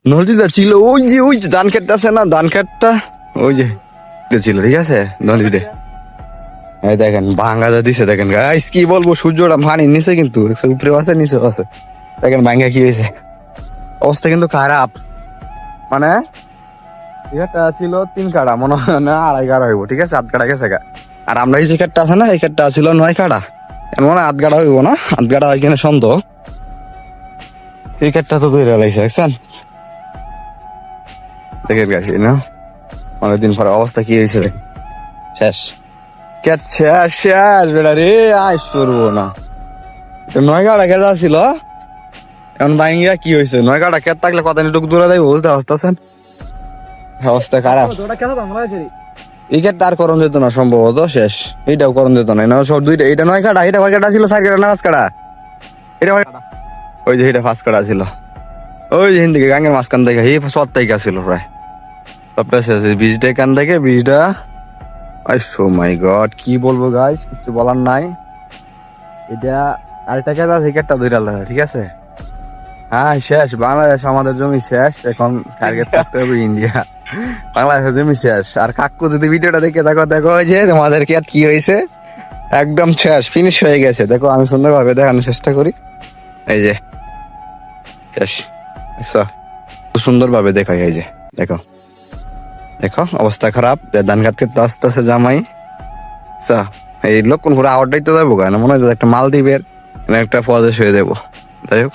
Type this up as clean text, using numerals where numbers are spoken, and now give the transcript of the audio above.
নদীটা ছিল ওই যে ধান ক্ষেতটা আছে না, ধান ক্ষেতটা ওই যে ছিল, ঠিক আছে নদীতে। এই দেখেন ভাঙ্গা দিছে, দেখেন গাইস কি বলবো, সূর্যটা পানির নিচে কিন্তু উপরে আছে নিচে আছে, দেখেন ভাঙ্গা কি হয়েছে, অবস্থা কিন্তু খারাপ। মানে এটা ছিল 3 কাড়া, মনে হয় না 2.5 কাড়া হইব, ঠিক আছে 8 কাড়া গেছে গা। আর আমরা এই যে ক্ষেতটা আছে না, এই ক্ষেতটা ছিল 9 কাড়া, এর মানে 8 কাড়া হইব না, 8 কাড়া হয় কিনা সন্দেহ। এই ক্ষেতটা তো ধরে লাইছে দেখছেন, দেখে গেছি না অনেকদিন পরে অবস্থা কি হয়েছে, শেষ কে শেষ শেষ বেটা রে, আয় সরবো না। 9 কাড়া খেলা ছিল, এখন ভাঙ্গিয়া কি হয়েছে, 9 কাড়া খেত থাকলে কত টুক দূরে দেয় বুঝতে পারতেছেন, অবস্থা খারাপ। এই ক্ষেতটা আর করণ যেত না সম্ভবত, শেষ। এইটাও করণ যেত না, সব দুইটা, এটা 9 কাড়া, এটা 5 কাড়া ছিল, 4 কাড়া না 5 কাড়া, এটা ওই যে এটা 5 কাড়া ছিল, ওই যে হিন্দিকে গাঙ্গের মাঝখান থেকে এই 7 তারিখা ছিল প্রায়, সবটা শেষ। বীজটা এখান থেকে বীজটা, ও মাই গড কি বলবো গাইস, কিছু বলার নাই। এটা আরেকটা খেলা আছে, একটা দুইটা আলাদা, ঠিক আছে। হ্যাঁ শেষ, বাংলাদেশ আমাদের জমি শেষ, এখন টার্গেট থাকতে হবে ইন্ডিয়া। বাংলাদেশের জমি শেষ। আর কাকু যদি ভিডিওটা দেখে দেখো, দেখো ওই যে তোমাদের কি হয়েছে, একদম শেষ, ফিনিশ হয়ে গেছে। দেখো আমি সুন্দরভাবে দেখানোর চেষ্টা করি, এই যে শেষ, দেখছো সুন্দরভাবে দেখাই, এই যে দেখো, দেখো অবস্থা খারাপ। ধান কাটকে তো আস্তে আস্তে জামাই এই লক্ষণ করে আওয়ারটাই তো যাবো, কেন মনে হয় একটা মালদ্বীপের একটা প্রদেশ হয়ে যাবো। যাই হোক।